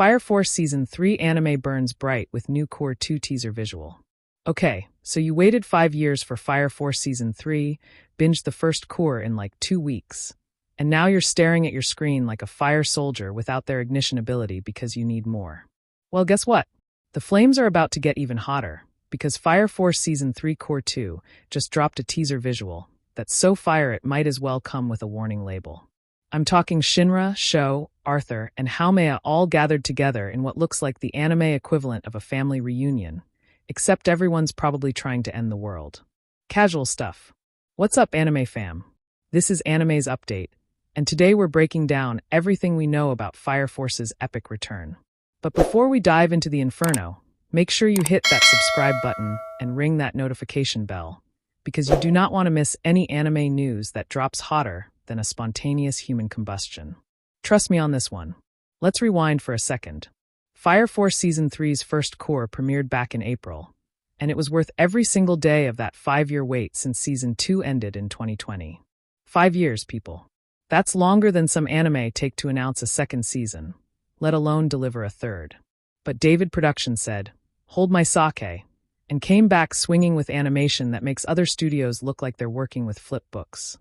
Fire Force Season 3 anime burns bright with new Cour 2 teaser visual. Okay, so you waited 5 years for Fire Force Season 3, binged the first Cour in like 2 weeks, and now you're staring at your screen like a fire soldier without their ignition ability because you need more. Well, guess what? The flames are about to get even hotter, because Fire Force Season 3 Cour 2 just dropped a teaser visual that's so fire it might as well come with a warning label. I'm talking Shinra, Sho, Arthur, and Haumea all gathered together in what looks like the anime equivalent of a family reunion, except everyone's probably trying to end the world. Casual stuff. What's up, anime fam? This is Anime's Update, and today we're breaking down everything we know about Fire Force's epic return. But before we dive into the inferno, make sure you hit that subscribe button and ring that notification bell, because you do not want to miss any anime news that drops hotter than a spontaneous human combustion. Trust me on this one. Let's rewind for a second. Fire Force Season 3's first Cour premiered back in April, and it was worth every single day of that 5-year wait since Season 2 ended in 2020. 5 years, people. That's longer than some anime take to announce a second season, let alone deliver a third. But David Productions said, "Hold my sake," and came back swinging with animation that makes other studios look like they're working with flip books.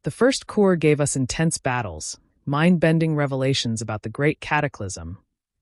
The first Cour gave us intense battles, mind-bending revelations about the Great Cataclysm,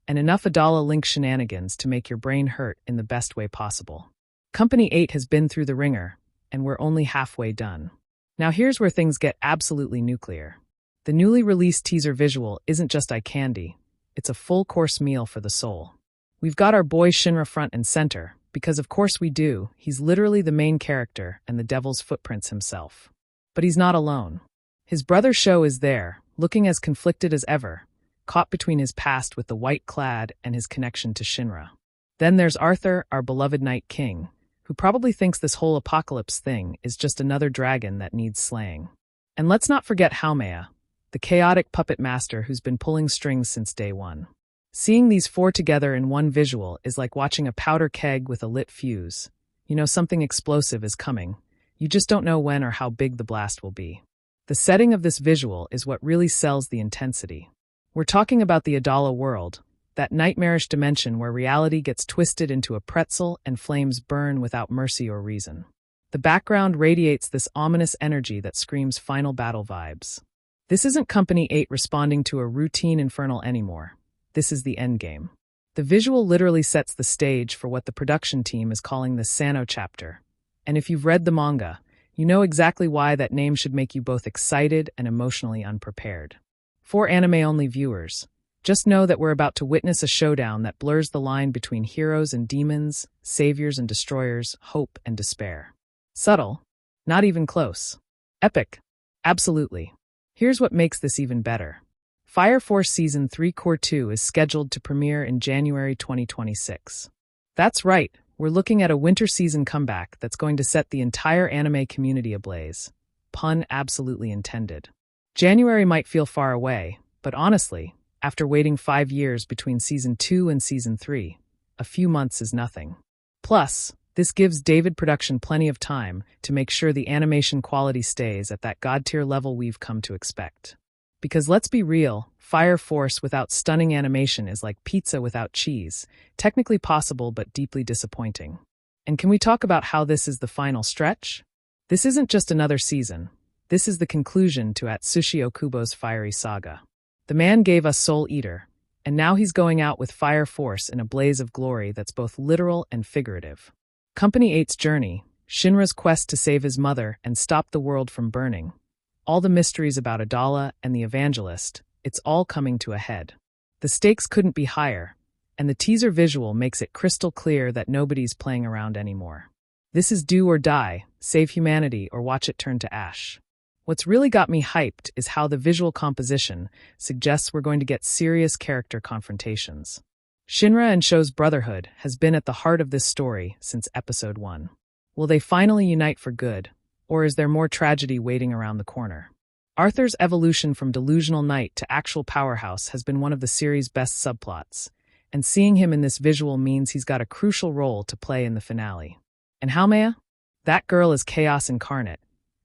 and enough Adolla Link shenanigans to make your brain hurt in the best way possible. Company 8 has been through the ringer, and we're only halfway done. Now here's where things get absolutely nuclear. The newly released teaser visual isn't just eye candy, it's a full-course meal for the soul. We've got our boy Shinra front and center, because of course we do, he's literally the main character and the devil's footprints himself. But he's not alone. His brother Sho is there, looking as conflicted as ever, caught between his past with the White Clad and his connection to Shinra. Then there's Arthur, our beloved Night King, who probably thinks this whole apocalypse thing is just another dragon that needs slaying. And let's not forget Haumea, the chaotic puppet master who's been pulling strings since day one. Seeing these four together in one visual is like watching a powder keg with a lit fuse. You know something explosive is coming. You just don't know when or how big the blast will be. The setting of this visual is what really sells the intensity. We're talking about the Adolla world, that nightmarish dimension where reality gets twisted into a pretzel and flames burn without mercy or reason. The background radiates this ominous energy that screams final battle vibes. This isn't Company 8 responding to a routine infernal anymore. This is the endgame. The visual literally sets the stage for what the production team is calling the Sano chapter. And if you've read the manga, you know exactly why that name should make you both excited and emotionally unprepared. For anime-only viewers, just know that we're about to witness a showdown that blurs the line between heroes and demons, saviors and destroyers, hope and despair. Subtle? Not even close. Epic? Absolutely. Here's what makes this even better. Fire Force Season 3 Cour 2 is scheduled to premiere in January 2026. That's right, we're looking at a winter season comeback that's going to set the entire anime community ablaze. Pun absolutely intended. January might feel far away, but honestly, after waiting 5 years between Season 2 and Season 3, a few months is nothing. Plus, this gives David Production plenty of time to make sure the animation quality stays at that god-tier level we've come to expect. Because let's be real, Fire Force without stunning animation is like pizza without cheese, technically possible but deeply disappointing. And can we talk about how this is the final stretch? This isn't just another season. This is the conclusion to Atsushi Okubo's fiery saga. The man gave us Soul Eater, and now he's going out with Fire Force in a blaze of glory that's both literal and figurative. Company 8's journey, Shinra's quest to save his mother and stop the world from burning, all the mysteries about Adolla and the Evangelist, it's all coming to a head. The stakes couldn't be higher, and the teaser visual makes it crystal clear that nobody's playing around anymore. This is do or die, save humanity or watch it turn to ash. What's really got me hyped is how the visual composition suggests we're going to get serious character confrontations. Shinra and Sho's brotherhood has been at the heart of this story since Episode 1. Will they finally unite for good, or is there more tragedy waiting around the corner? Arthur's evolution from delusional knight to actual powerhouse has been one of the series' best subplots, and seeing him in this visual means he's got a crucial role to play in the finale. And Haumea? That girl is chaos incarnate,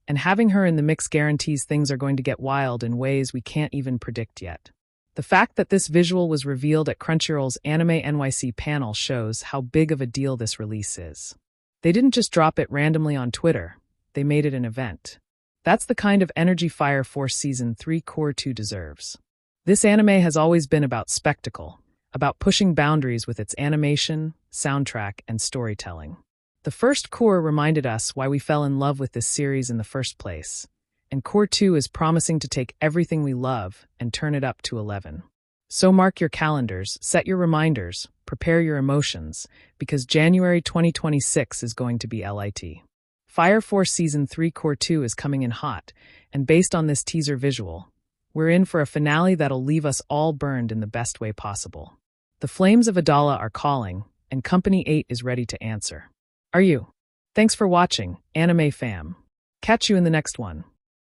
and having her in the mix guarantees things are going to get wild in ways we can't even predict yet. The fact that this visual was revealed at Crunchyroll's Anime NYC panel shows how big of a deal this release is. They didn't just drop it randomly on Twitter, they made it an event. That's the kind of energy Fire Force Season 3 Cour 2 deserves. This anime has always been about spectacle, about pushing boundaries with its animation, soundtrack, and storytelling. The first Cour reminded us why we fell in love with this series in the first place, and Cour 2 is promising to take everything we love and turn it up to 11. So mark your calendars, set your reminders, prepare your emotions, because January 2026 is going to be lit. Fire Force Season 3 Cour 2 is coming in hot, and based on this teaser visual, we're in for a finale that'll leave us all burned in the best way possible. The flames of Adolla are calling, and Company 8 is ready to answer. Are you? Thanks for watching, Anime Fam. Catch you in the next one.